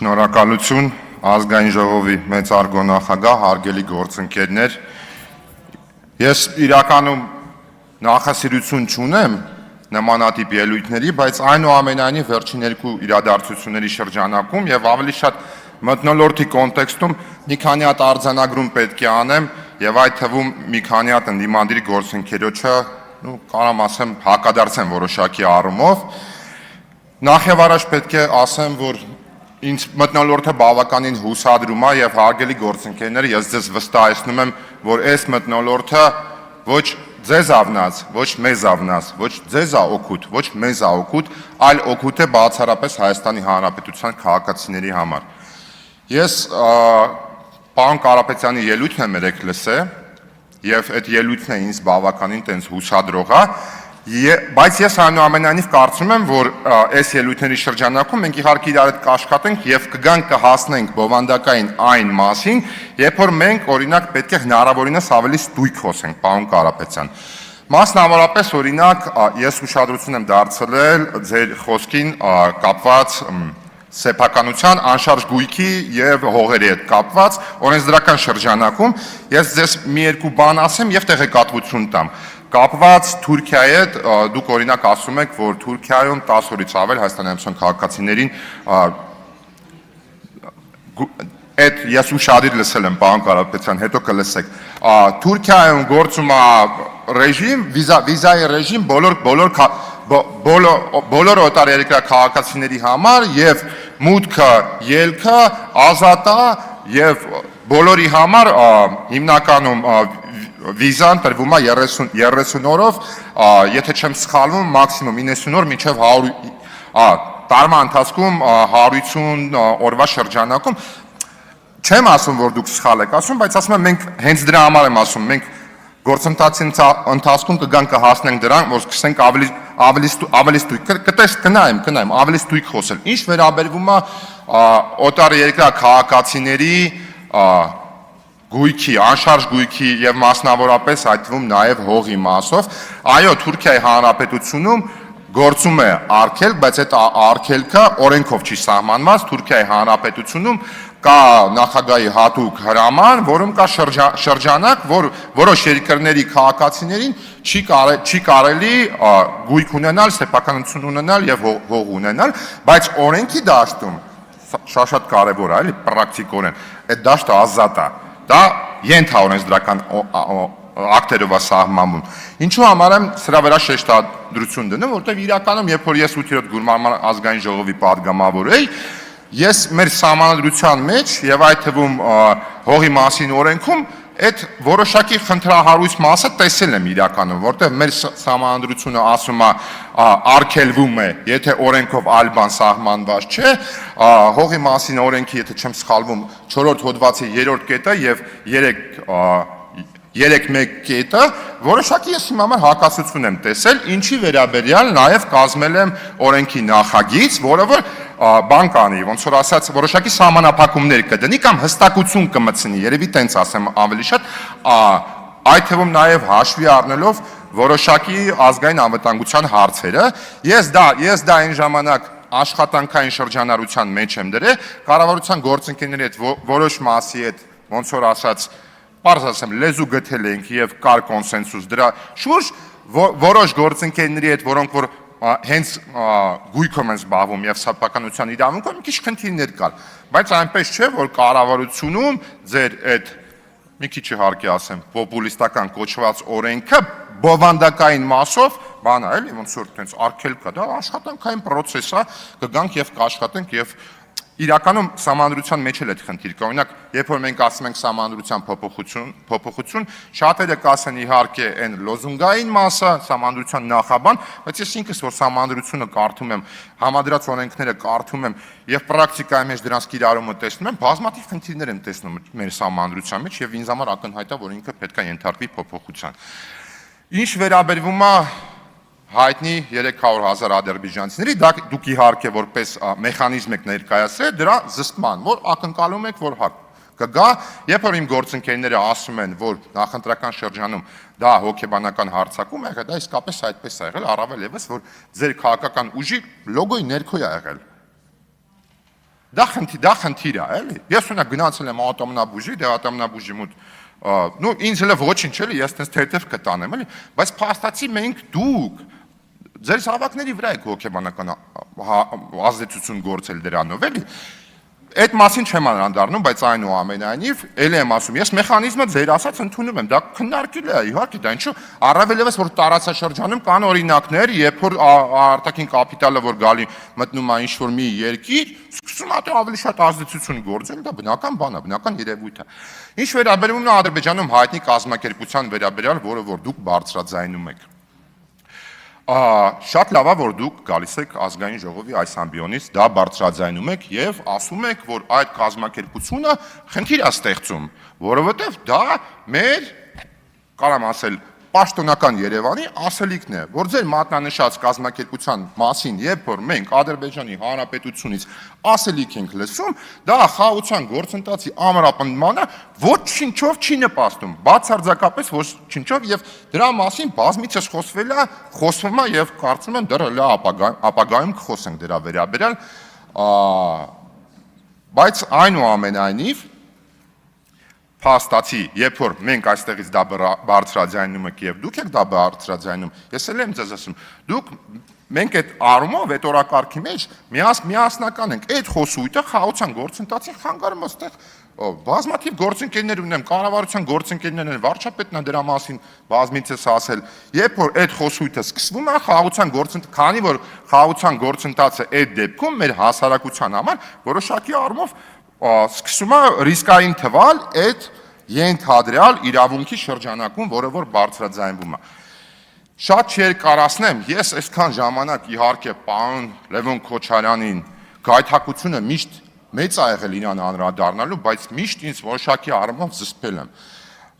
Շնորհակալություն ազգային ժողովի մեծարգո նախագահ, հարգելի գործընկերներ։ Ես իրականում նախասիրություն չունեմ նմանատիպ ելույթների, բայց այնուամենայնիվ վերջին երկու իրադարձությունների շրջանակում եւ ավելի շատ մթնոլորտի կոնտեքստում մի քանի հատ արձանագրում պետք է անեմ եւ այդ թվում մի քանի հատ ընդդիմադիր գործընկերոջը, կարամ ասեմ, հակադարձեմ որոշակի առումով։ Նախ եւ առաջ պետք է ասեմ, որ ինձ մթնոլորտը բավականին հուսադրում է եւ հարգելի գործընկերներ, ես ձեզ վստահեցնում եմ, որ այս մթնոլորտը ոչ ձեզ ավնած, ոչ մեզ ավնած, ոչ ձեզ է օգուտ, ոչ մեզ է օգուտ, այլ օգուտ է բացառապես Հայաստանի Հանրապետության քաղաքացիների համար։ Ես պարոն Կարապետյանի ելույթն եմ երեք լսել եւ այդ ելույթն է ինձ բավականին տենց հուսադրող է, բայց ես այնուամենայնիվ կարծում եմ, որ այս ելույթների շրջանակում մենք իհարկե իրար հետ կաշխատենք եւ կգանք կհասնենք բովանդակային այն մասին, երբ որ մենք օրինակ պետք է հնարավորինս ավելի ստույգ խոսենք, պարոն Կարապետյան։ Մասնավորապես օրինակ ես ուշադրություն եմ դարձրել ձեր խոսքին կապված սեփականության անշարժ գույքի եւ հողերի հետ կապված օրենսդրական շրջանակում ես ձեզ մի երկու բան ասեմ եւ տեղեկատվություն տամ։ Կապված Թուրքիայի հետ դուք օրինակ ասում եք, որ Թուրքիայում 10 օրից ավել հայաստանյան քաղաքացիներին այդ ես ուշադիր լսել եմ, պարոն Կարապետյան, հետո կլսեք։ Թուրքիայում գործում է ռեժիմ, վիզայի ռեժիմ բոլոր օտարերկրյա քաղաքացիների համար եւ մուտքը, ելքը ազատ է եւ բոլորի համար հիմնականում վիզան տրվում է 30 օրով, եթե չեմ սխալվում, մաքսիմում 90 օր մինչև 100 տարվա ընթացքում 150 օրվա շրջանակում։ Չեմ ասում, որ դուք սխալ եք ասում, բայց ասում եմ մենք հենց դրա համար եմ ասում, մենք գործընթացի ընթացքում կգանք կհասնենք դրան, որ սկսենք ավելի ստույգ, կնայեմ, ավելի ստույգ խոսել։ Ինչ վերաբերվում է օտարերկրյա քաղաքացիների գույքի, անշարժ գույքի եւ մասնավորապես այդ թվում նաեւ հողի մասով, այո, Թուրքիայի Հանրապետությունում գործում է արգելք, բայց այդ արգելքը օրենքով չի սահմանված, Թուրքիայի Հանրապետությունում կա նախագահի հատուկ հրաման, որում կա շրջանակ, որ որոշ երկրների քաղաքացիներին չի կարելի գույք ունենալ, սեփականություն ունենալ եւ հող ունենալ, բայց օրենքի դաշտում շատ կարեւոր է, էլի պրակտիկորեն, այդ դաշտը ազատ է։ Դա ենթաօրենսդրական ակտերով է սահմանվում։ Ինչու համար եմ սրա վրա շեշտադրություն դնում, որտեղ իրականում երբ որ ես 8-րդ գումարման ազգային ժողովի падգամավոր էի, ես մեր սահմանադրության մեջ եւ այդ թվում հողի մասին օրենքում այդ որոշակի խնդրահարույց մասը տեսել եմ իրականում, որտեղ մեր սահմանադրությունը ասում է արգելվում է, եթե օրենքով այլ բան սահմանված չէ, հողի մասին օրենքի, եթե չեմ սխալվում, 4-րդ հոդվածի 3-րդ կետը եւ 3.1 կետը, որոշակի ես իմ համար հակասություն եմ տեսել, ինչի վերաբերյալ նաեւ կազմել եմ օրենքի նախագիծ, որը որ բան կանի, ոնց որ ասած, որոշակի սահմանափակումներ կդնի կամ հստակություն կմտցնի, երևի տենց ասեմ ավելի շատ, այդ թվում նաեւ հաշվի առնելով որոշակի ազգային անվտանգության հարցերը, ես դա այն ժամանակ աշխատանքային շրջանառության մեջ եմ դրել, կառավարության գործընկերների հետ որոշ մասի հետ, ոնց որ ասած, պարզ ասեմ, լեզու գտել ենք եւ կար կոնսենսուս դրա շուրջ, որոշ գործընկերների հետ, որոնք որ հենց գույքով են զբաղվում եւ սեփականության իրավունքով մի քիչ խնդիրներ կար, բայց այնպես չէ, որ կառավարությունում ձեր այդ մի քիչ իհարկե ասեմ, պոպուլիստական կոչված օրենքը բովանդակային մասով բան է, էլի ոնց որ տենց արգելք է, դա աշխատանքային process է, կգանք եւ կաշխատենք եւ իրականում սահմանադրության մեջ էլ այդ խնդիր կա։ Օրինակ, երբ որ մենք ասում ենք սահմանադրության փոփոխություն, շատերը կասեն իհարկե այն լոզունգային մասը, սահմանադրության նախաբան, բայց ես ինքս որ սահմանադրությունը կարդում եմ, համադրած օրենքները կարդում եմ եւ պրակտիկայի մեջ դրանց կիրառումը տեսնում եմ, բազմաթիվ խնդիրներ եմ տեսնում մեր սահմանադրության մեջ եւ ինձ համար ակնհայտ է, որ ինքը պետք է ենթարկվի փոփոխության։ Ինչ վերաբերվում է հայտնի 300,000 ադրբեջանցիների, դա դուք իհարկե որպես մեխանիզմ եք ներկայացրել դրա զսպման, որ ակնկալում եք, որ կգա, երբ որ իմ գործընկերները ասում են, որ նախընտրական շրջանում դա հոգեբանական հարձակում է եղել, դա իսկապես այդպես է եղել, առավել եւս, որ ձեր քաղաքական ուժի լոգոյի ներքո է եղել։ Դա խնդիր է, էլի։ Ես ունա գնացել եմ ատոմնաբուժի, դե ատոմնաբուժի մոտ ինձ հələ ոչինչ էլի, ես տես թեթև կտանեմ, էլի, բայց փաստացի մենք դուք ձեր զավակների վրա եք հոգեբանական ազդեցություն գործել դրանով, էլի։ Այդ մասին չեմ անդառնում, բայց այնուամենայնիվ, ելի եմ ասում, ես մեխանիզմը ձեր ասած ընդունում եմ, դա քննարկել է, իհարկե, դա ինչու, առավելևս որ տարածաշրջանում կան օրինակներ, երբ որ արտաքին կապիտալը որ գալի մտնում է ինչ-որ մի երկիր, սկսում է ավելի շատ ազդեցություն գործել, դա բնական բան է, բնական երևույթ է։ Ինչ վերաբերում է Ադրբեջանում հայտնի կազմակերպության վերաբերյալ, որը որ դուք բարձրաձայնում եք։ Շատ լավ է, որ դուք գալիս եք ազգային ժողովի այս ամբիոնից, դա բարձրաձայնում եք եւ ասում եք, որ այդ կազմակերպությունը խնդիր է ստեղծում, որովհետեւ դա մեր, կարամ ասել, պաշտոնական Երևանի ասելիքն է, որ ձեր մատնանշած կազմակերպության մասին, երբ որ մենք Ադրբեջանի Հանրապետությունից ասելիք ենք լսում, դա խաղաղության գործընթացի ամրապնդմանը ոչինչով չի նպաստում, բացարձակապես ոչինչով եւ դրա մասին բազմիցս խոսվում է եւ կարծում եմ դեռ ապագայում կխոսենք դրա վերաբերյալ, բայց այնուամենայնիվ փաստացի, երբ որ մենք այստեղից դա բարձրաձայնում ենք եւ դուք եք դա բարձրաձայնում, ես էլ եմ ձեզ ասում, դուք մենք այդ առումով, այդ օրակարգի մեջ միասնական ենք, այդ խոսույթը խաղաղության գործընթացի խանգարում է, այստեղ բազմաթիվ գործընկերներ ունեմ, կառավարության գործընկերներն են, վարչապետն է դրա մասին բազմիցս ասել, երբ որ այդ խոսույթը սկսվում է խաղաղության գործընթացը, քանի որ խաղաղության գործընթացը այդ դեպքում մեր հասարակության համար որոշակի առումով սկսում է ռիսկային թվալ այդ ենթադրյալ իրավունքի շրջանակում, որը որ բարձրաձայնվում է։ Շատ չերկարացնեմ, ես այսքան ժամանակ իհարկե պարոն Լևոն Քոչարյանին գայթակղությունը միշտ մեծ ա եղել իրան անդրադառնալու, բայց միշտ ինձ որոշակի առումով զսպել եմ։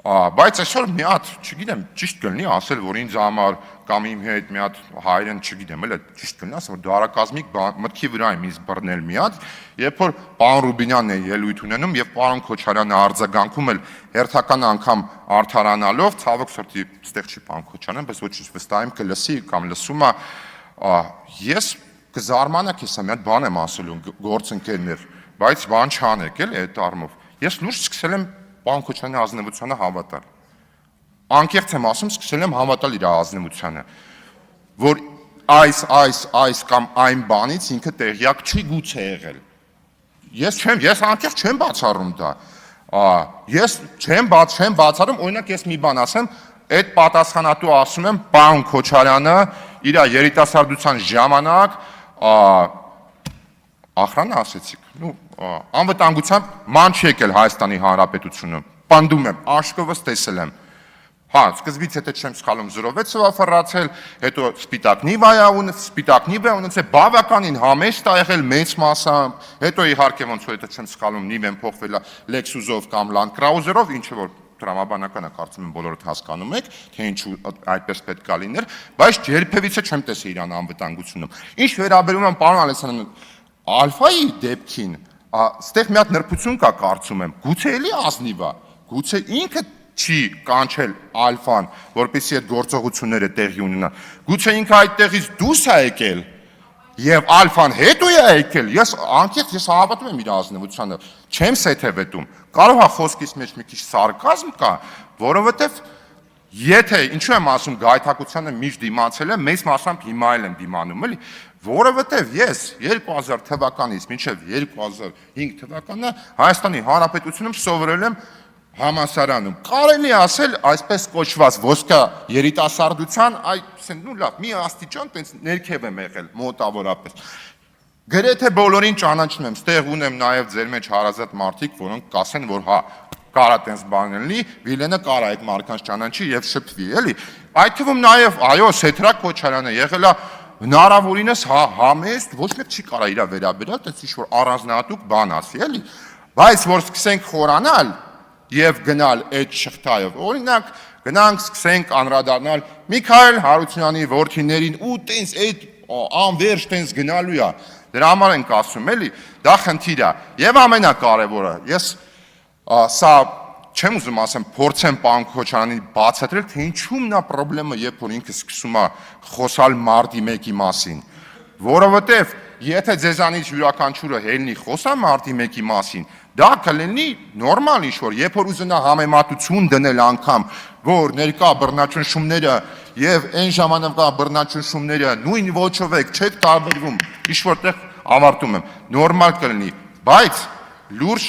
Բայց այսօր մի հատ, չգիտեմ, ճիշտ կլինի ասել, որ ինձ համար կամ իմ հետ մի հատ հայրեն, չգիտեմ, էլի ճիշտ կլինի ասել, որ դարակազմիկ մտքի վրա եմ ինձ բռնել մի հատ, երբ որ պարոն Ռուբինյանն է ելույթ ունենում եւ պարոն Քոչարյանը արձագանքում էլ հերթական անգամ արդարանալով, ցավոք սրտի ստեղ չի պարոն Քոչարյանը, բայց ոչինչ վստահ եմ կլսի կամ լսում է, ես կզարմանա քեզ մի հատ բան եմ ասելու գործընկերներ, բայց բան չանեք էլ այդ առումով։ Ես լուրջ սկսել եմ պարոն Քոչարյանի ազնվությանը հավատալ։ Անկեղծ եմ ասում, սկսել եմ հավատալ իր ազնվությանը, որ այս կամ այն բանից ինքը տեղյակ չի գուցե եղել։ Ես անկեղծ չեմ բացառում դա։ Ես չեմ բացառում, օրինակ ես մի բան ասեմ, այդ պատասխանատու ասում եմ, պարոն Քոչարյանը իր երիտասարդության ժամանակ ախրանը ասեցիք, անվտանգությամբ ման չի եկել Հայաստանի Հանրապետությունը, պնդում եմ, աշկովս տեսել եմ, սկզբից հետո չեմ սխալում 06-ով ֆռացել, հետո սպիտակ նիվայա ունեցել, բավականին համեստ ա եղել մեծ մասամբ, հետո իհարկե ոնց որ հետո չեմ սխալում նիվ եմ փոխվել Lexus-ով կամ Land Cruiser-ով, ինչը որ տրամաբանականը կարծում եմ բոլորդ հասկանում եք, թե ինչու այդպես պետք է լիներ, բայց երբևիցե չեմ տեսել իրան անվտանգությունում։ Ինչ վերաբերում եմ պարոն Ալեքսանդրյան Ալֆայի դեպքին, ստեղ մի հատ նրբություն կա կարծում եմ, գուցե էլի ազնիվ է, գուցե ինքը չի կանչել Ալֆան, որպեսզի այդ գործողությունները տեղի ունենան, գուցե ինքը այդտեղից դուրս է եկել եւ Ալֆան հետո է եկել, ես հավատում եմ իր ազնվությանը, չեմ սեթևետում, կարող է խոսքից մեջ մի քիչ սարկազմ կա, որովհետեւ եթե ինչու եմ ասում գայթակղությանը միշտ դիմացել եմ, մեծ մասամբ հիմա էլ եմ դիմանում, էլի, որովհետև ես 2000 թվականից մինչև 2005 թվականը Հայաստանի Հանրապետությունում սովորել եմ համալսարանում։ Կարելի ասել այսպես կոչված ոսկա երիտասարդության, լավ, մի աստիճան տենց ներքև եմ եղել մոտավորապես։ Գրեթե բոլորին ճանաչում եմ, ստեղ ունեմ նաև ձեր մեջ հարազատ մարդիկ, որոնք կասեն, որ հա, կարա տենց բան լինի, Վիլենը կարա այդ մարդկանց ճանաչի եւ շփվի, էլի։ Այդ թվում նաև, այո, Սեթրակ Քոչարյանը եղել է հնարավորինս համեստ, ոչ մեկ չի կարա իր վերաբերյալ, տես ինչ-որ առանձնահատուկ բան ասի, էլի, բայց որ սկսենք խորանալ եւ գնալ այդ շղթայով, օրինակ գնանք սկսենք անդրադառնալ Միքայել Հարությունյանի որդիներին ու տենց այդ անվերջ տենց գնալու է, դրա համար ենք ասում, էլի, դա խնդիր է եւ ամենակարևորը, ես սա չեմ ուզում ասեմ, փորձեմ պարոն Քոչարյանին բացատրել, թե ինչու՞մն է խնդրեմը, երբ որ ինքը սկսում է խոսալ մարտի 1-ի մասին, որովհետև եթե ձեզանից յուրաքանչյուրը ելնի խոսա մարտի 1-ի մասին, դա կլինի նորմալ ինչ-որ, երբ որ ուզենա համեմատություն դնել անգամ, որ ներկա բռնաճնշումները եւ այն ժամանակվա բռնաճնշումները նույն ոճով եք չեք տարբերվում, ինչ-որտեղ ավարտում եմ, նորմալ կլինի, բայց լուրջ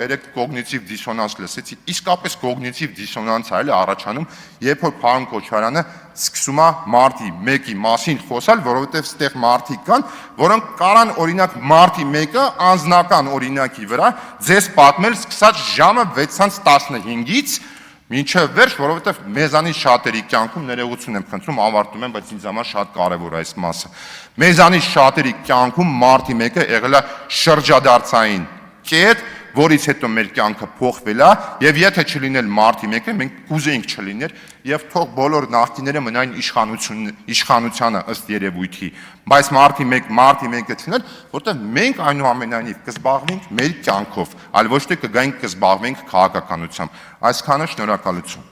երեք կոգնիտիվ դիսոնանս լսեցի, իսկապես կոգնիտիվ դիսոնանս այլ է առաջանում, երբ որ պարոն Քոչարյանը սկսում է մարտի 1-ի մասին խոսալ, որովհետև ստեղ մարդիկ կան, որոնք կարան օրինակ մարտի 1-ը անձնական օրինակի վրա ձեզ պատմել սկսած ժամը 6:15-ից մինչև վերջ, որովհետև մեզանից շատերի կյանքում ներողություն եմ խնդրում, ավարտում եմ, բայց ինձ համար շատ կարևոր է այս մասը։ Մեզանից շատերի կյանքում մարտի 1-ը եղել է շրջադարձային կետ, որից հետո մեր կյանքը փոխվել է, եւ եթե չլինել մարտի 1-ը, մենք կուզեինք չլիներ, եւ թող բոլոր նախկիները մնային իշխանությանը ըստ երևույթի, բայց մարտի 1-ը չլիներ, որտեղ մենք այնուամենայնիվ կզբաղվենք մեր կյանքով, այլ ոչ թե կգայինք կզբաղվենք քաղաքականությամբ։ Այսքանը, շնորհակալություն։